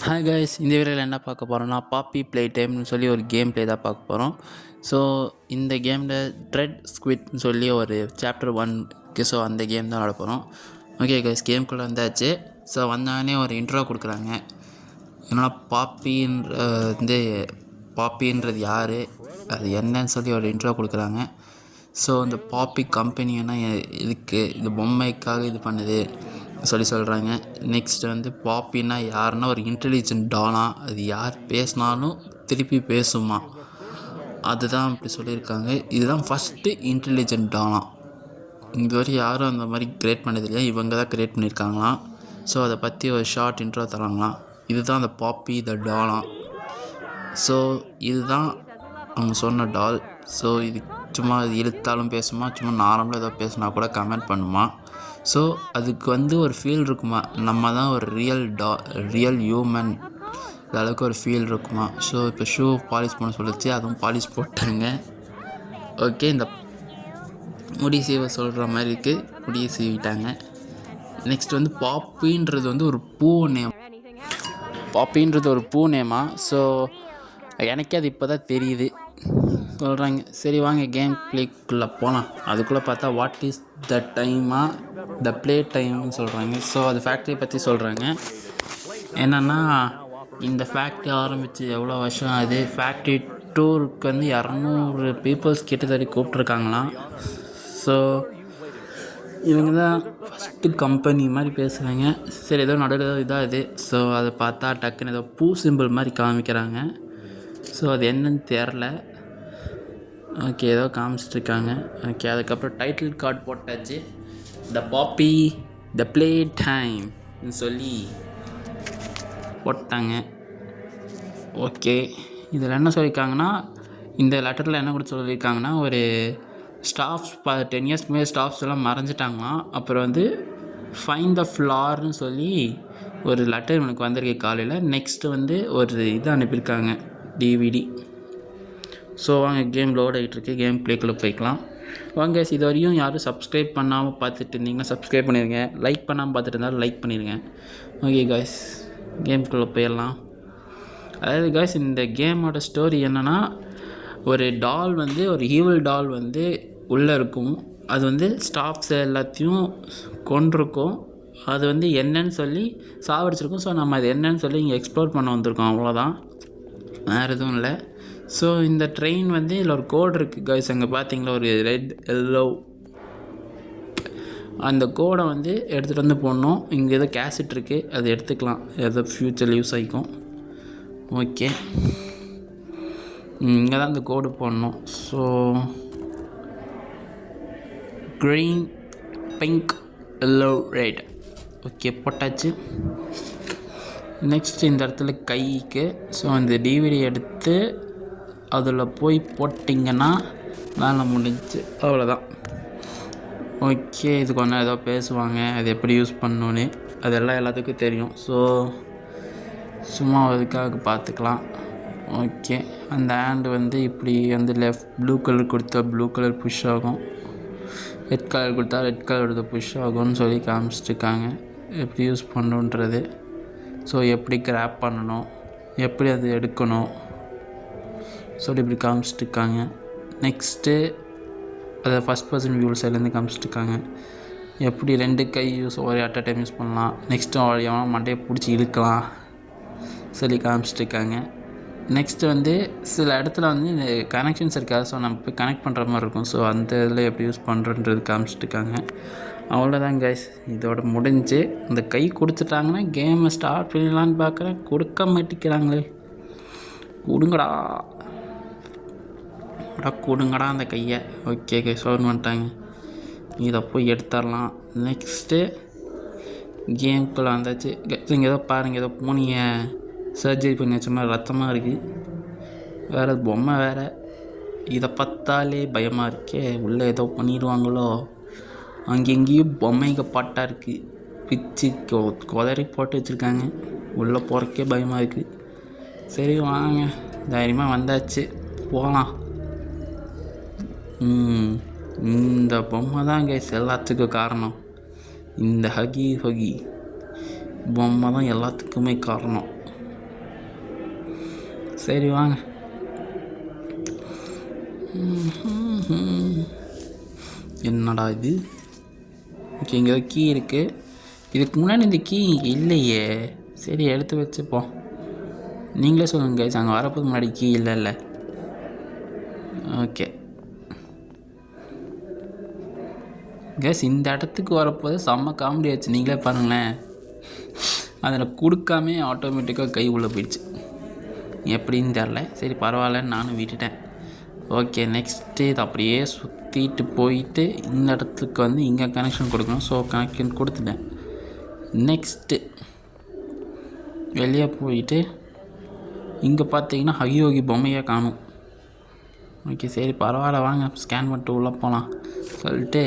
Hi guys, இந்த வீடியோவில் என்ன பார்க்க போகிறோம்னா பாப்பி ப்ளே டைம்னு சொல்லி ஒரு கேம் ப்ளே தான் பார்க்க போகிறோம். ஸோ இந்த கேமில் ட்ரெட் ஸ்குவிட்னு சொல்லி ஒரு சாப்டர் 1 இருக்குது. ஸோ அந்த கேம் தான் விளாட போகிறோம். ஓகே கைஸ், கேம்குள்ளே வந்தாச்சு. ஸோ வந்தோடனே ஒரு இன்ட்ரோ கொடுக்குறாங்க. என்னன்னா பாப்பின்றது யார், அது என்னன்னு சொல்லி ஒரு இன்ட்ரோ கொடுக்குறாங்க. ஸோ இந்த பாப்பி கம்பெனின்னா இதுக்கு இது பொம்மைக்காக இது பண்ணுது சொல்கிறாங்க. நெக்ஸ்ட் வந்து பாப்பின்னா யாருன்னா ஒரு இன்டெலிஜென்ட் டானா, அது யார் பேசினாலும் திருப்பி பேசுமா, அதுதான் அப்படி சொல்லியிருக்காங்க. இதுதான் ஃபஸ்ட்டு இன்டெலிஜென்ட் டானா. இதுவரை யாரும் அந்த மாதிரி க்ரியேட் பண்ணது இல்லையா, இவங்க தான் க்ரியேட் பண்ணியிருக்காங்களாம். ஸோ அதை பற்றி ஒரு ஷார்ட் இன்ட்ரோ தராங்களாம். இதுதான் அந்த பாப்பி த டானா. ஸோ இதுதான் அவங்க சொன்ன டால். ஸோ இது சும்மா இது இழுத்தாலும் பேசுமா, சும்மா நார்மலாக ஏதோ பேசுனா கூட கமெண்ட் பண்ணுமா. ஸோ அதுக்கு வந்து ஒரு ஃபீல் இருக்குமா, நம்ம தான் ஒரு ரியல் ஹியூமன் அளவுக்கு ஒரு ஃபீல் இருக்குமா. ஸோ இப்போ ஷூ பாலிஷ் பண்ண சொல்லிச்சு, அதுவும் பாலிஷ் போட்டாங்க. ஓகே, இந்த முடி சீவ சொல்கிற மாதிரி இருக்குது, முடியை சீவிட்டாங்க. நெக்ஸ்ட் வந்து பாப்பின்றது வந்து ஒரு பூ நேமா. ஸோ எனக்கே அது இப்போ தான் தெரியுது சொல்கிறாங்க. சரி வாங்க கேம் ப்ளேக்குள்ளே போகலாம். அதுக்குள்ளே பார்த்தா வாட் இஸ் த டைமா, த ப்ளே டைம்னு சொல்கிறாங்க. ஸோ அது ஃபேக்ட்ரி பற்றி சொல்கிறாங்க. என்னென்னா இந்த ஃபேக்ட்ரி ஆரம்பித்து எவ்வளோ வருஷம் ஆகுது, ஃபேக்ட்ரி டூருக்கு வந்து 200 பீப்புள்ஸ் கிட்டத்தட்ட கூப்பிட்ருக்காங்களாம். ஸோ இவங்க தான் ஃபஸ்ட்டு கம்பெனி மாதிரி பேசுகிறாங்க. சரி, ஏதோ நடுவில் ஏதோ இதாகுது. ஸோ அதை பார்த்தா டக்குன்னு ஏதோ பூ சிம்பிள் மாதிரி காமிக்கிறாங்க. ஸோ அது என்னன்னு தெரில. ஓகே, ஏதோ காமிச்சிட்ருக்காங்க. ஓகே, அதுக்கப்புறம் டைட்டில் கார்டு போட்டாச்சு. த பாப்பி த ப்ளே டைம்னு சொல்லி போட்டாங்க. ஓகே, இதில் என்ன சொல்லியிருக்காங்கன்னா, இந்த லெட்டரில் என்ன கூட சொல்லியிருக்காங்கன்னா, ஒரு ஸ்டாஃப்ஸ் 10 இயர்ஸ்க்கு மேலே ஸ்டாஃப்ஸ் எல்லாம் மறைஞ்சிட்டாங்களாம். அப்புறம் வந்து ஃபைண்ட் த ஃப்ளார்னு சொல்லி ஒரு லெட்டர் எனக்கு வந்திருக்கு காலையில். நெக்ஸ்ட்டு வந்து ஒரு இது அனுப்பியிருக்காங்க, டிவிடி. ஸோ வாங்க, கேம் லோட் ஆகிட்டுருக்கு, கேம் ப்ளேக்குள்ளே போய்க்கலாம். வாங்க, இது வரையும் யாரும் சப்ஸ்கிரைப் பண்ணாமல் பார்த்துட்டு இருந்தீங்கன்னா சப்ஸ்கிரைப் பண்ணிடுங்க. லைக் பண்ணாமல் பார்த்துட்டு இருந்தாலும் லைக் பண்ணிடுங்க. ஓகே காய்ஸ், கேம்குள்ளே போயிடலாம். அதாவது காய்ஸ், இந்த கேமோட ஸ்டோரி என்னென்னா, ஒரு டால் வந்து ஒரு ஈவில் டால் வந்து உள்ளே இருக்கும். அது வந்து ஸ்டாஃப்ஸ் எல்லாத்தையும் கொண்டிருக்கும். அது வந்து என்னன்னு சொல்லி சாவடிச்சிருக்கும். ஸோ நம்ம அது என்னன்னு சொல்லி இங்கே எக்ஸ்ப்ளோர் பண்ண வந்திருக்கோம், அவ்வளோதான், வேறு எதுவும் இல்லை. ஸோ இந்த ட்ரெயின் வந்து இதில் ஒரு கோடு இருக்குது கைஸ். அங்கே பார்த்தீங்களா, ஒரு ரெட் எல்லோ, அந்த கோடை வந்து எடுத்துகிட்டு வந்து போடணும். இங்கே ஏதோ கேசட் இருக்குது, அது எடுத்துக்கலாம், ஏதோ ஃப்யூச்சரில் யூஸ் ஆகிக்கும். ஓகே, இங்கே தான் இந்த கோடு போடணும். So green, pink, yellow, red. Okay, போட்டாச்சு. நெக்ஸ்ட் இந்த இடத்துல கைக்கு, ஸோ அந்த டிவிடி எடுத்து அதில் போய் போட்டிங்கன்னா வேலை முடிஞ்சு, அவ்வளோதான். ஓகே, இது கொஞ்சம் ஏதோ பேசுவாங்க, அது எப்படி யூஸ் பண்ணணுன்னு அதெல்லாம் எல்லாத்துக்கும் தெரியும். ஸோ சும்மா அதுக்காக பார்த்துக்கலாம். ஓகே, அந்த ஹேண்டு வந்து இப்படி வந்து லெஃப்ட் ப்ளூ கலர் கொடுத்தா ப்ளூ கலர் புஷ் ஆகும், ரெட் கலர் கொடுத்தா ரெட் கலர் புஷ் ஆகும்னு சொல்லி காமிச்சிட்ருக்காங்க எப்படி யூஸ் பண்ணணுன்றது. ஸோ எப்படி கிராப் பண்ணணும், எப்படி அது எடுக்கணும் சொல்லி இப்படி காமிச்சிட்ருக்காங்க. நெக்ஸ்ட்டு அதை ஃபஸ்ட் பர்சன் வியூ சைட்லேருந்து காமிச்சிட்ருக்காங்க. எப்படி 2 கை யூஸ் ஒரே அட் அ டைம் யூஸ் பண்ணலாம். நெக்ஸ்ட்டு எவனோ மண்டையை பிடிச்சி இழுக்கலாம் சொல்லி காமிச்சிட்ருக்காங்க. நெக்ஸ்ட்டு வந்து சில இடத்துல வந்து இந்த கனெக்ஷன்ஸ் இருக்காது. ஸோ நம்ம போய் கனெக்ட் பண்ணுற மாதிரி இருக்கும். ஸோ அந்த இதில் எப்படி யூஸ் பண்ணுறன்றது காமிச்சிட்ருக்காங்க. அவ்வளோதான் கைஸ், இதோட முடிஞ்சு. இந்த கை கொடுத்துட்டாங்கன்னா கேமை ஸ்டார்ட் பண்ணலான்னு பார்க்குறேன், கொடுக்க மாட்டேங்கிறாங்களே. கொடுங்கடா அந்த கையை. ஓகே கைஸ், ஃபோன் பண்ணிட்டாங்க, இதை போய் எடுத்துடலாம். நெக்ஸ்ட்டு கேம்குள்ளே வந்தாச்சு. இங்கே ஏதோ பாருங்கள், ஏதோ பூனியை சர்ஜரி பண்ணி வச்ச மாதிரி ரத்தமாக இருக்குது. வேறு பொம்மை வேறு, இதை பார்த்தாலே பயமாக இருக்கே, உள்ளே ஏதோ பண்ணிடுவாங்களோ. அங்கெங்கேயும் பொம்மைங்க பாட்டாக இருக்குது, பிச்சு கொதறி போட்டு வச்சுருக்காங்க. உள்ளே போகிறக்கே பயமாக இருக்குது. சரி வாங்க, தைரியமாக வந்தாச்சு, போகலாம். இந்த பொம்மை தான் கைஸ் எல்லாத்துக்கும் காரணம். இந்த ஹகி பொம்மை தான் எல்லாத்துக்குமே காரணம். சரி வாங்க. என்னடா இது? ஓகே, இங்கே கீ இருக்குது. இதுக்கு முன்னாடி இந்த கீ இல்லையே. சரி எடுத்து வச்சுப்போம். நீங்களே சொல்லுங்கள் கைஸ், அங்கே வரப்போது முன்னாடி கீ இல்லைல்ல. ஓகே கைஸ், இந்த இடத்துக்கு வரப்போது செம்ம காமெடி ஆச்சு. நீங்களே பாருங்களேன், அதில் கொடுக்காமே ஆட்டோமேட்டிக்காக கை உள்ளே போயிடுச்சு. எப்படின்னு தெரில. சரி பரவாயில்லன்னு நானும் விட்டுட்டேன். ஓகே, நெக்ஸ்ட்டு இது அப்படியே சுற்றிட்டு போயிட்டு இந்த இடத்துக்கு வந்து இங்கே கனெக்ஷன் கொடுக்கணும். ஸோ கனெக்ஷன் கொடுத்துட்டேன். நெக்ஸ்ட்டு வெளியே போயிட்டு இங்கே பார்த்தீங்கன்னா ஹயோகி பொம்மையாக காணும். ஓகே சரி பரவாயில்ல, வாங்க ஸ்கேன் பண்ணிட்டு உள்ளே போகலாம் சொல்லிட்டு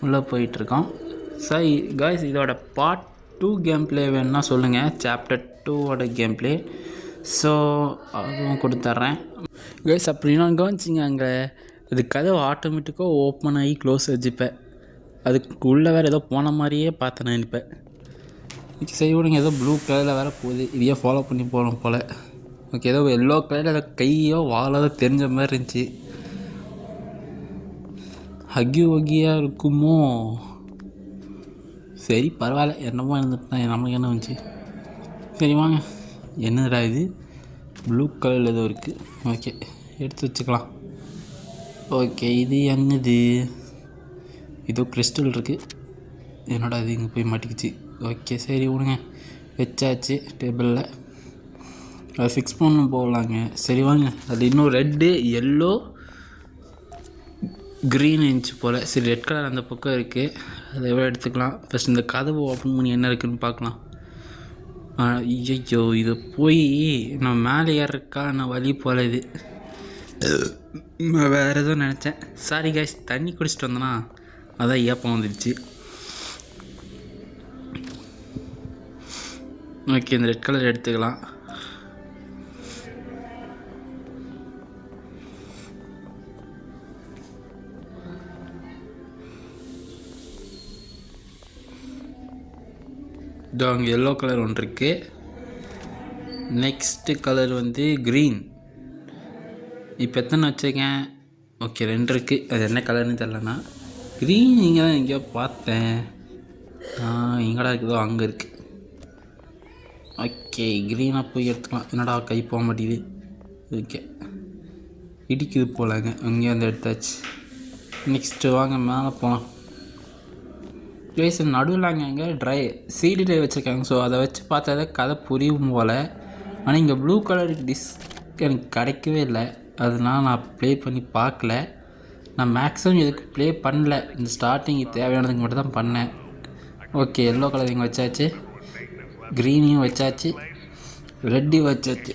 உள்ளே போயிட்டுருக்கோம். சரி காய்ஸ், இதோட பார்ட் 2 கேம் ப்ளே வேணுன்னா சொல்லுங்கள். Chapter 2 game play. ஸோ அதுவும் கொடுத்துட்றேன் கைஸ். அப்படின்னா கவனிச்சிங்க, அங்கே இது கதவு ஆட்டோமேட்டிக்காக ஓப்பன் ஆகி க்ளோஸ் வச்சுப்பேன். அதுக்கு உள்ளே வேறு ஏதோ போன மாதிரியே பார்த்தேன் நான் நினைப்பேன். ஓகே சரி விடுங்க, ஏதோ ப்ளூ கலரில் வேறு போகுது. இதையே ஃபாலோ பண்ணி போகணும் போல். ஓகே, ஏதோ எல்லோ கலரில் ஏதோ கையோ வாழோ தெரிஞ்ச மாதிரி இருந்துச்சு. ஹக்கியாக இருக்குமோ? சரி பரவாயில்ல, என்னமோ இருந்துட்டு நமக்கு என்ன வந்துச்சு. சரி வாங்க. என்னடா இது? ப்ளூ கலரில் ஏதோ இருக்குது. ஓகே எடுத்து வச்சுக்கலாம். ஓகே இது என்னது? ஏதோ கிறிஸ்டல் இருக்குது. என்னடா இது இங்கே போய் மாட்டிக்கிச்சு. ஓகே சரி விடுங்க, வச்சாச்சு டேபிளில். அதை ஃபிக்ஸ் பண்ண போகலாங்க. சரி வாங்க. அது இன்னும் ரெட்டு எல்லோ க்ரீன் இருந்துச்சு போல். சரி ரெட் கலர் அந்த பக்கம் இருக்குது, அதை எவ்வளோ எடுத்துக்கலாம். ஃபஸ்ட் இந்த கதவு ஓப்பன் பண்ணி என்ன இருக்குதுன்னு பார்க்கலாம். ஐயோ, இது போய் நான் மேலே ஏறக்கான வழி போல். இது வேறு எதுவும் நினச்சேன். சாரி கைஸ், தண்ணி குடிச்சிட்டு வந்தேன்னா அதான் ஏப்பம் வந்துடுச்சு. ஓகே இந்த ரெட் கலர் எடுத்துக்கலாம். இதோ அங்கே எல்லோ கலர் ஒன்று இருக்குது. நெக்ஸ்ட்டு கலர் வந்து க்ரீன். இப்போ எத்தனை வச்சுருக்கேன்? ஓகே 2 இருக்குது. அது என்ன கலர்னு தெரிலண்ணா. க்ரீன் இங்கே தான் எங்கேயோ பார்த்தேன். எங்கடா இருக்குதோ அங்கே இருக்குது. ஓகே க்ரீனாக போய் எடுத்துக்கலாம். என்னடா கை போக மாட்டேங்குது. ஓகே இடிக்குது போலங்க. அங்கேயே வந்து எடுத்தாச்சு. நெக்ஸ்ட்டு வாங்க மேலே போகலாம். ப்ளேஸ் நடுவில் அங்கே ட்ரை சீடி ட்ரை வச்சுருக்காங்க. ஸோ அதை வச்சு பார்த்தா கதை புரியும் போல். ஆனால் இங்கே ப்ளூ கலர் டிஸ்க் எனக்கு கிடைக்கவே இல்லை. அதனால் நான் ப்ளே பண்ணி பார்க்கல. நான் மேக்ஸிமம் இதுக்கு ப்ளே பண்ணல. இந்த ஸ்டார்டிங்கு தேவையானதுக்கு மட்டும் தான் பண்ணேன். ஓகே எல்லோ கலர் இங்கே வச்சாச்சு, க்ரீனையும் வச்சாச்சு, ரெட்டையும் வச்சாச்சு.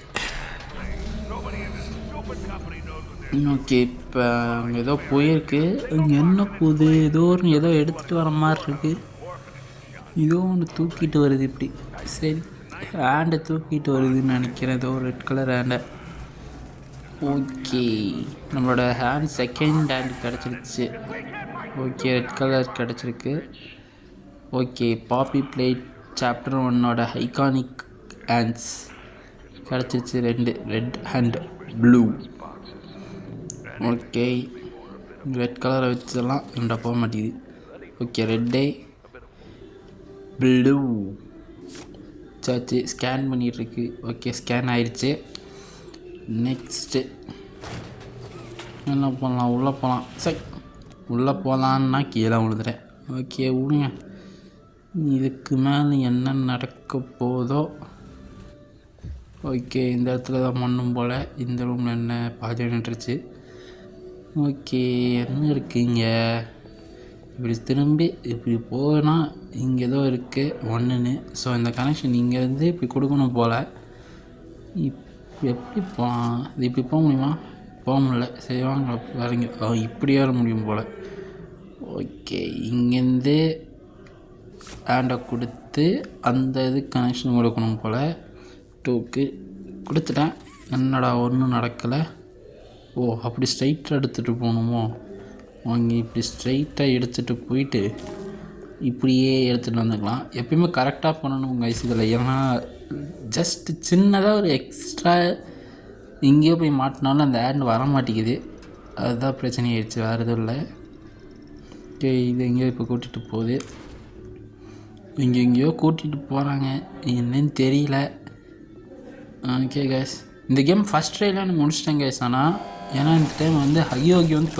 ஓகே இப்போ அங்கே ஏதோ போயிருக்கு. இங்கே என்ன போகுது? ஏதோ எடுத்துகிட்டு வர மாதிரி இருக்குது. ஏதோ ஒன்று தூக்கிட்டு வருது இப்படி. சரி ஹேண்டை தூக்கிட்டு வருதுன்னு நினைக்கிறேன். ஏதோ ரெட் கலர் ஹேண்டை. ஓகே நம்மளோட ஹேண்ட் செகண்ட் ஹேண்ட் கிடச்சிருச்சு. ஓகே ரெட் கலர் கிடச்சிருக்கு. ஓகே பாப்பி பிளேட் சாப்டர் 1 ஐகானிக் ஹேண்ட்ஸ் கிடச்சிருச்சு. 2 red and blue. Okay red கலரை வச்செல்லாம் ரெண்டா போக மாட்டேங்குது. ஓகே ரெட்டே ப்ளூ சாச்சு. ஸ்கேன் பண்ணிகிட்ருக்கு. ஓகே ஸ்கேன் ஆயிடுச்சு. நெக்ஸ்ட்டு என்ன பண்ணலாம்? உள்ளே போகலாம். சரி உள்ளே போகலான்னா கீழே விழுந்துட்டேன். ஓகே விடுங்க, இதுக்கு மேலே என்ன நடக்க போதோ. ஓகே இந்த இடத்துல தான் மண்ணும் போல். இந்த ரூமில் என்ன பாதி நின்றுச்சு. ஓகே என்ன இருக்குங்க? இப்படி திரும்பி இப்படி போனால் இங்கே ஏதோ இருக்குது 1ன்னு. ஸோ இந்த கனெக்ஷன் இங்கேருந்து இப்படி கொடுக்கணும் போல். எப்படி இது இப்படி போக முடியுமா? போக முடியல. சரி வாங்க வரீங்க. இப்படி ஏற முடியும் போல். ஓகே இங்கேருந்து ஹேண்டை கொடுத்து அந்த இது கனெக்ஷன் கொடுக்கணும் போல். 2க்கு கொடுத்துட்டேன். என்னடா ஒன்றும் நடக்கலை. ஓ அப்படி ஸ்ட்ரைட்டாக எடுத்துகிட்டு போகணுமோ? வாங்கி இப்படி ஸ்ட்ரைட்டாக எடுத்துகிட்டு போயிட்டு இப்படியே எடுத்துகிட்டு வந்துக்கலாம். எப்பயுமே கரெக்டாக பண்ணணும் கைஸ் இதில். ஏன்னா ஜஸ்ட்டு சின்னதாக ஒரு எக்ஸ்ட்ரா எங்கேயோ போய் மாட்டினாலும் அந்த ஆட் வர மாட்டேங்குது. அதுதான் பிரச்சனை ஆயிடுச்சு, வேறு எதுவும் இல்லை. ஓகே, இது எங்கேயோ இப்போ கூட்டிகிட்டு போகுது. எங்கேயோ கூட்டிகிட்டு போகிறாங்க, என்னன்னு தெரியல. ஓகே கைஸ், இந்த கேம் ஃபஸ்ட் ட்ரையில் நான் முடிச்சிட்டேன் கைஸ். ஆனால் ஏன்னா இந்த டைம் வந்து ஹையோகி வந்து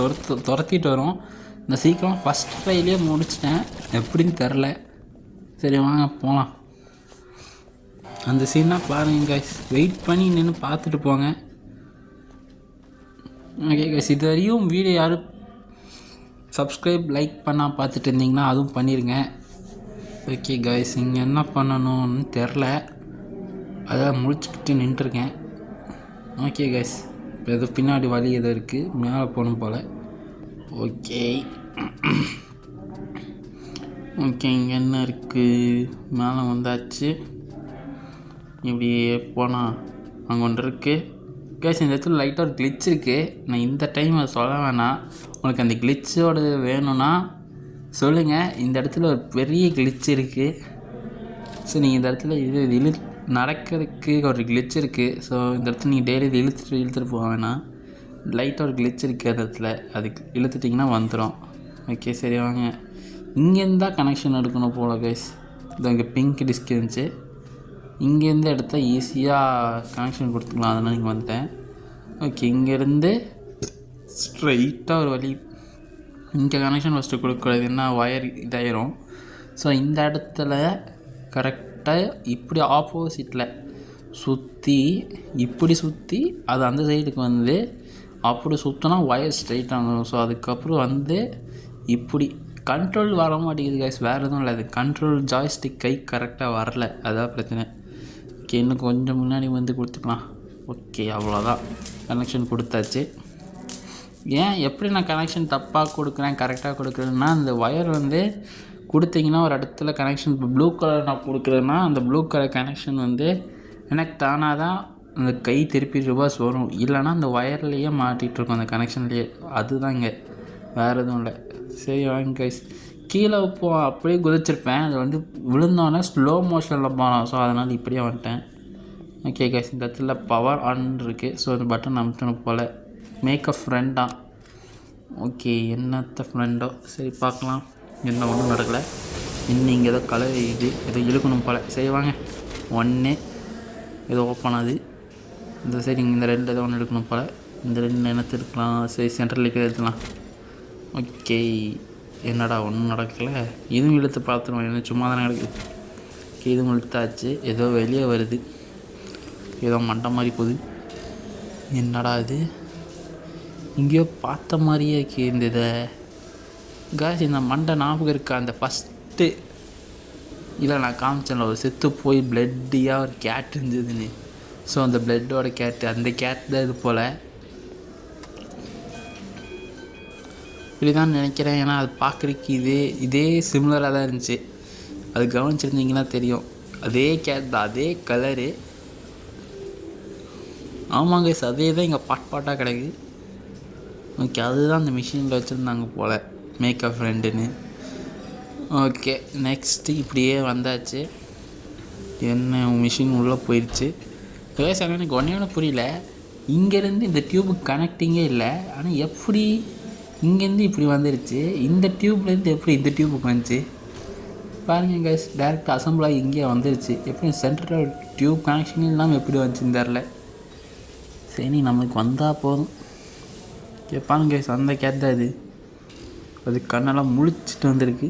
துரத்திட்டு வரும். இந்த சீக்கிரம் ஃபஸ்ட் ட்ரையிலே முடிச்சிட்டேன், எப்படின்னு தெரில. சரி வாங்க போகலாம். அந்த சீன்லாம் பாருங்கள் கைஸ், வெயிட் பண்ணி நின்று பார்த்துட்டு போங்க. ஓகே கைஸ், இது வரையும் வீடியோ யாரும் சப்ஸ்கிரைப் லைக் பண்ணால் பார்த்துட்டு இருந்தீங்கன்னா அதுவும் பண்ணிடுங்க. ஓகே கைஸ், இங்கே என்ன பண்ணணும்னு தெரில, அதான் முடிச்சுக்கிட்டு நின்றுருக்கேன். ஓகே கைஸ், இப்போ எதோ பின்னாடி வழி எதோ இருக்குது, மேலே போகணும் போல். ஓகே ஓகே, இங்கே என்ன இருக்குது, மேலே வந்தாச்சு. இப்படியே போனால் அங்கே ஒன்று இருக்குது கைஸ். இந்த இடத்துல லைட்டாக ஒரு கிளிச் இருக்குது. நான் இந்த டைம் அதை சொல்ல வேணாம், உங்களுக்கு அந்த கிளிச்சோடு வேணும்னா சொல்லுங்கள். இந்த இடத்துல ஒரு பெரிய கிளிச் இருக்குது. ஸோ நீங்கள் இந்த இடத்துல இது நடக்கிறதுக்கு ஒரு கிளிச் இருக்குது. ஸோ இந்த இடத்துல நீங்கள் டெய்லி இது இழுத்துட்டு போக வேணாம். லைட்டாக ஒரு கிளிச் இருக்குது அந்த இடத்துல, அதுக்கு இழுத்துட்டிங்கன்னா வந்துடும். ஓகே சரி வாங்க, இங்கேருந்து தான் கனெக்ஷன் எடுக்கணும் போல் கைஸ். இது இங்கே பிங்க் டிஸ்க் இருந்துச்சு, இங்கேருந்து எடுத்தால் ஈஸியாக கனெக்ஷன் கொடுத்துக்கலாம், அதனால் இங்கே வந்தேன். ஓகே, இங்கேருந்து ஸ்ட்ரைட்டாக ஒரு வழி. இங்கே கனெக்ஷன் ஃபஸ்ட்டு கொடுக்கக்கூடாது, என்ன ஒயர் இதாயிரும். ஸோ இந்த இடத்துல கரெக்டாக இப்படி ஆப்போசிட்டில் சுற்றி, இப்படி சுற்றி அது அந்த சைடுக்கு வந்து அப்படி சுற்றினா ஒயர் ஸ்ட்ரைட் ஆகணும். ஸோ அதுக்கப்புறம் வந்து இப்படி கண்ட்ரோல் வர மாட்டேங்குது கைஸ், வேறு எதுவும் இல்லை. அது கண்ட்ரோல் ஜாய்ஸ்டிக் கை கரெக்டாக வரல, அதான் பிரச்சனை. ஓகே, இன்னும் கொஞ்சம் முன்னாடி வந்து கொடுத்துக்கலாம். ஓகே, அவ்வளோதான், கனெக்ஷன் கொடுத்தாச்சு. ஏன் எப்படி நான் கனெக்ஷன் தப்பாக கொடுக்குறேன் கரெக்டாக கொடுக்குறேன்னா, அந்த ஒயர் வந்து கொடுத்தீங்கன்னா ஒரு இடத்துல கனெக்ஷன், இப்போ ப்ளூ கலர் நான் கொடுக்குறேன்னா அந்த ப்ளூ கலர் கனெக்ஷன் வந்து எனக்கு தானாக தான் அந்த கை திருப்பி ரிவர்ஸ் வரும். இல்லைனா அந்த ஒயர்லேயே மாட்டிகிட்ருக்கும், அந்த கனெக்ஷன்லேயே. அதுதான் இங்கே, வேறு எதுவும் இல்லை. சரி வாங்க கைஸ், கீழே இப்போ அப்படியே குதிச்சிருப்பேன், அது வந்து விழுந்தோன்னே ஸ்லோ மோஷனில் போனோம். ஸோ அதனால் இப்படியே வந்துட்டேன். ஓகே கைஸ், இந்த இடத்துல பவர் ஆன் இருக்குது. ஸோ அந்த பட்டன் அமுத்தணும் போல். மேக்கப் ஃப்ரெண்டா, ஓகே என்னத்த ஃப்ரெண்டோ, சரி பார்க்கலாம். என்ன ஒன்றும் நடக்கலை, இன்னும் இங்கே ஏதோ கலர் இது ஏதோ இழுக்கணும் போல். சரி வாங்க, ஒன்று ஏதோ ஓப்பன் ஆகுது இந்த சைடு, இந்த ரெண்டு ஏதோ ஒன்று எடுக்கணும் போல். இந்த ரெண்டு என்னத்து எடுக்கலாம், சரி சென்ட்ரலுக்கு எடுத்துக்கலாம். ஓகே, என்னடா ஒன்றும் நடக்கலை, இதுவும் இழுத்து பார்த்துருவோம், என்ன சும்மா தானே நடக்குது. ஓகே, இதுவும் இழுத்தாச்சு, ஏதோ வெளியே வருது, ஏதோ மண்டை மாதிரி போகுது. என்னடா இது, இங்கேயோ பார்த்த மாதிரியே இருக்குது இந்த இதை காய்ஸ். இந்த மண்டை ஞாபகம் இருக்கா, அந்த ஃபஸ்ட்டு இல்லை நான் காமிச்சேன்ல, ஒரு செத்து போய் பிளட்டியாக ஒரு கேட் இருந்ததுன்னு. ஸோ அந்த பிளட்டோட கேட்டு, அந்த கேட் தான் இது போல். இப்படி தான் நினைக்கிறேன், ஏன்னா அது பார்க்குறதுக்கு இதே சிமிலராக தான் இருந்துச்சு. அது கவனிச்சிருந்தீங்கன்னா தெரியும், அதே கேட் தான், அதே கலரு. ஆமாங்க, அதே தான் இங்கே பாட்டாக கிடக்கு. ஓகே, அதுதான் அந்த மிஷினில் வச்சுருந்தாங்க போல், மேக்கப் ஃப்ரெண்டுன்னு. ஓகே, நெக்ஸ்ட்டு இப்படியே வந்தாச்சு. என்ன மிஷின் உள்ளே போயிடுச்சு கைஸ். ஆனால் எனக்கு ஒன்றே புரியல, இங்கேருந்து இந்த டியூபுக்கு கனெக்டிங்கே இல்லை, ஆனால் எப்படி இங்கேருந்து இப்படி வந்துடுச்சு, இந்த டியூப்லேருந்து எப்படி இந்த டியூபுக்கு வந்துச்சு பாருங்கள் கைஸ். டேரெக்டாக அசம்பிள் ஆகி இங்கே வந்துடுச்சு. எப்படி சென்ட்ரல் டியூப் கனெக்ஷன் இல்லாமல் எப்படி வந்துச்சுன்னு தெரில. சரி நம்மளுக்கு வந்தால் போதும். பாருங்க கைஸ், அந்த கேட் தான் இது, அது கண்ணெல்லாம் முழிச்சிட்டு வந்திருக்கு.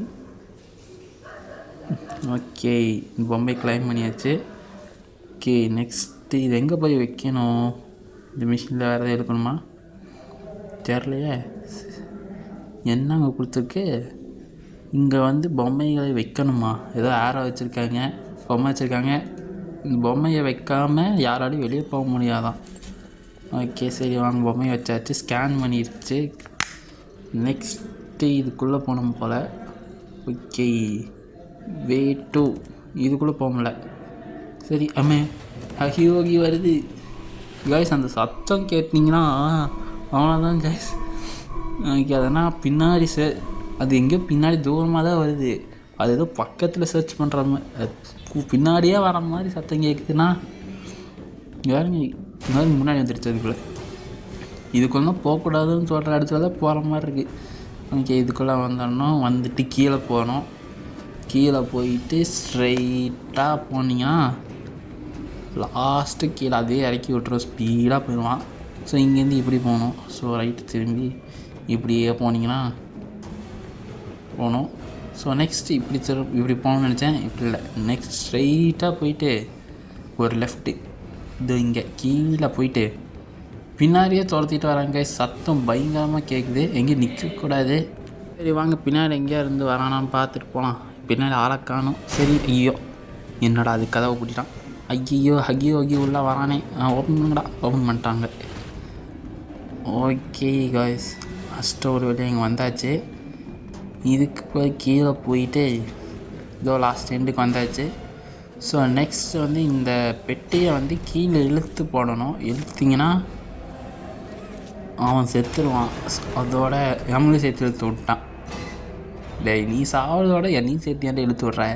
ஓகே, பொம்பை கிளைம் பண்ணியாச்சு. ஓகே, நெக்ஸ்ட்டு இது எங்கே போய் வைக்கணும், இந்த மிஷினில் வேறு எதாவது இருக்கணுமா தெரிலையே. என்னங்க கொடுத்துருக்கு, இங்கே வந்து பொம்மைகளை வைக்கணுமா, ஏதோ ஆரோ வச்சுருக்காங்க, பொம்மை வச்சுருக்காங்க. இந்த பொம்மையை வைக்காமல் யாராலையும் வெளியே போக முடியாதான். ஓகே சரி வாங்க, பொம்மையை வச்சாச்சு, ஸ்கேன் பண்ணிடுச்சு. நெக்ஸ்ட்டு இதுக்குள்ளே போகணும் போல். ஓகே, வே 2 இதுக்குள்ளே போகல. சரி அம்மே ஹியோகி வருது கைஸ். அந்த சத்தம் கேட்டிங்கன்னா அவ்வளோதான் கைஸ். ஓகே, அதனால் பின்னாடி அது எங்கேயோ பின்னாடி தூரமாக தான் வருது. அது ஏதோ பக்கத்தில் சர்ச் பண்ணுற மாதிரி, பின்னாடியே வர மாதிரி சத்தம் கேட்குதுன்னா யாருங்க மாதிரி முன்னாடி வந்துடுச்சு அதுக்குள்ளே. இதுக்குள்ளே போகக்கூடாதுன்னு சொல்கிற இடத்துல தான் போகிற மாதிரி இருக்குது. ஓகே, இதுக்குள்ளே வந்தோன்னா வந்துட்டு கீழே போகணும். கீழே போயிட்டு ஸ்ட்ரைட்டாக போனீங்கன்னா லாஸ்ட்டு கீழே அதே இறக்கி விட்டுரும், ஸ்பீடாக போயிடுவான். ஸோ இங்கேருந்து இப்படி போகணும். ஸோ ரைட்டு திரும்பி இப்படியே போனீங்கன்னா போகணும். ஸோ நெக்ஸ்ட்டு இப்படி போகணும்னு நினச்சேன், இப்படி இல்லை. நெக்ஸ்ட் ஸ்ட்ரைட்டாக போயிட்டு ஒரு லெஃப்ட்டு இது இங்கே கீழே போயிட்டு பின்னாடியே துரத்திட்டு வராங்க. சத்தம் பயங்கரமாக கேட்குது, எங்கேயும் நிற்கக்கூடாது. சரி வாங்க பின்னாடி எங்கேயா இருந்து வரானான்னு பார்த்துட்டு போகலாம். பின்னாடி ஆளை காணும். சரி, ஐயோ என்னடா அது கதவை பூட்டிட்டான். ஐயோ உள்ளே வரானே. ஓப்பன் பண்ணுங்கடா. ஓப்பன் பண்ணிட்டாங்க. ஓகே காய்ஸ், ஃபஸ்ட்டு ஒரு வழியாக இங்கே வந்தாச்சு. இதுக்கு போய் கீழே போயிட்டு இதோ லாஸ்ட் எண்டுக்கு வந்தாச்சு. ஸோ நெக்ஸ்ட் வந்து இந்த பெட்டியை வந்து கீழே இழுத்து போடணும். இழுத்திங்கன்னா அவன் செத்துருவான். அதோட நம்மளும் சேர்த்து இழுத்து விட்டான். டேய், நீ சாவதோட என்னையும் சேர்த்து ஏன்ட்டு இழுத்து விட்ற.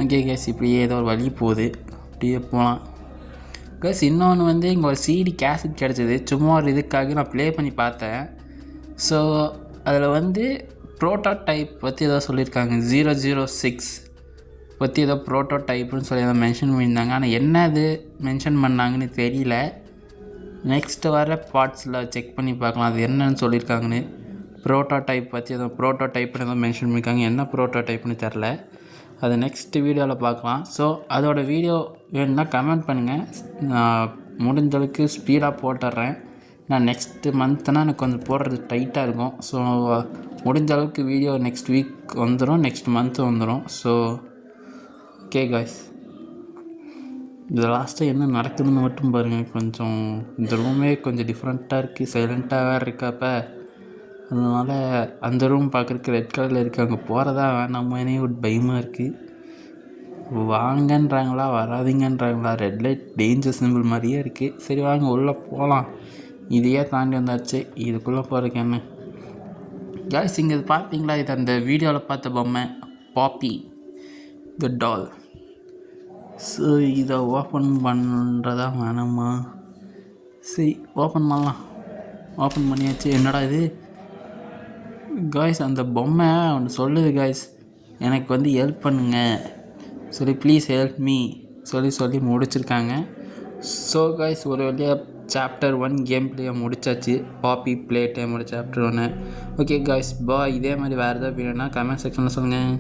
ஓகே கேஸ், இப்படியே ஏதோ ஒரு வழி போகுது, அப்படியே போகலாம். கேஸ் இன்னொன்று வந்து இங்கே ஒரு சிடி கேசட் கிடச்சிது. சும்மா ஒரு இதுக்காக நான் ப்ளே பண்ணி பார்த்தேன். ஸோ அதில் வந்து ப்ரோட்டோடைப் பற்றி ஏதோ சொல்லியிருக்காங்க. 006 பற்றி ஏதோ ப்ரோட்டோடைப்னு சொல்லி ஏதோ மென்ஷன் பண்ணியிருந்தாங்க. ஆனால் என்ன அது மென்ஷன் பண்ணாங்கன்னு தெரியல. நெக்ஸ்ட்டு வர பார்ட்ஸில் செக் பண்ணி பார்க்கலாம் அது என்னன்னு சொல்லியிருக்காங்கன்னு. ப்ரோட்டோடைப் பற்றி ஏதோ ப்ரோட்டோடைப்னு ஏதோ மென்ஷன் பண்ணியிருக்காங்க. என்ன ப்ரோட்டோடைப்னு தெரில, அது நெக்ஸ்ட் வீடியோவில் பார்க்கலாம். ஸோ அதோட வீடியோ வேணும்னா கமெண்ட் பண்ணுங்கள். நான் முடிஞ்சளவுக்கு ஸ்பீடாக போட்டுடுறேன். நான் நெக்ஸ்ட்டு மந்த்னா எனக்கு கொஞ்சம் போடுறது டைட்டாக இருக்கும். ஸோ முடிஞ்ச அளவுக்கு வீடியோ நெக்ஸ்ட் வீக் வந்துடும், நெக்ஸ்ட் மந்த்து வந்துடும். ஸோ ஓகே காய்ஸ், இது லாஸ்ட்டாக என்ன நடக்குதுன்னு மட்டும் பாருங்கள். கொஞ்சம் இந்த ரூமே கொஞ்சம் டிஃப்ரெண்ட்டாக இருக்குது, சைலண்ட்டாக வேறு இருக்கப்ப. அதனால் அந்த ரூம் பார்க்குறதுக்கு ரெட் கலரில் இருக்குது. அங்கே போகிறதா வேணாமே ஒரு பயமாக இருக்குது. வாங்கன்றாங்களா வராதிங்கன்றாங்களா, ரெட் லைட் டேஞ்சர் சிம்பிள் மாதிரியே இருக்குது. சரி வாங்க உள்ளே போகலாம். இதையே தாண்டி வந்தாச்சு, இதுக்குள்ளே போகிறதுக்கு என்ன காய்ஸ். இங்கே இது பார்த்தீங்களா, இது அந்த வீடியோவில் பார்த்த பொம்மை பாப்பி த டால். ஸோ இதை ஓப்பன் பண்ணுறதா வேணாமா? சரி ஓப்பன் பண்ணலாம். ஓப்பன் பண்ணியாச்சு. என்னடா இது காய்ஸ், அந்த பொம்மை ஒன்று சொல்லுது காய்ஸ், எனக்கு வந்து ஹெல்ப் பண்ணுங்க சொல்லி, ப்ளீஸ் ஹெல்ப் மீ சொல்லி முடிச்சிருக்காங்க. ஸோ காய்ஸ், ஒரு வழியாக சாப்டர் 1 கேம் பிளேயை முடிச்சாச்சு. பாப்பி ப்ளே டைமோட சாப்டர் 1. ஓகே காய்ஸ், பாய். இதே மாதிரி வேறு ஏதாவது வேணும்னா கமெண்ட் செக்ஷனில் சொல்லுங்கள்.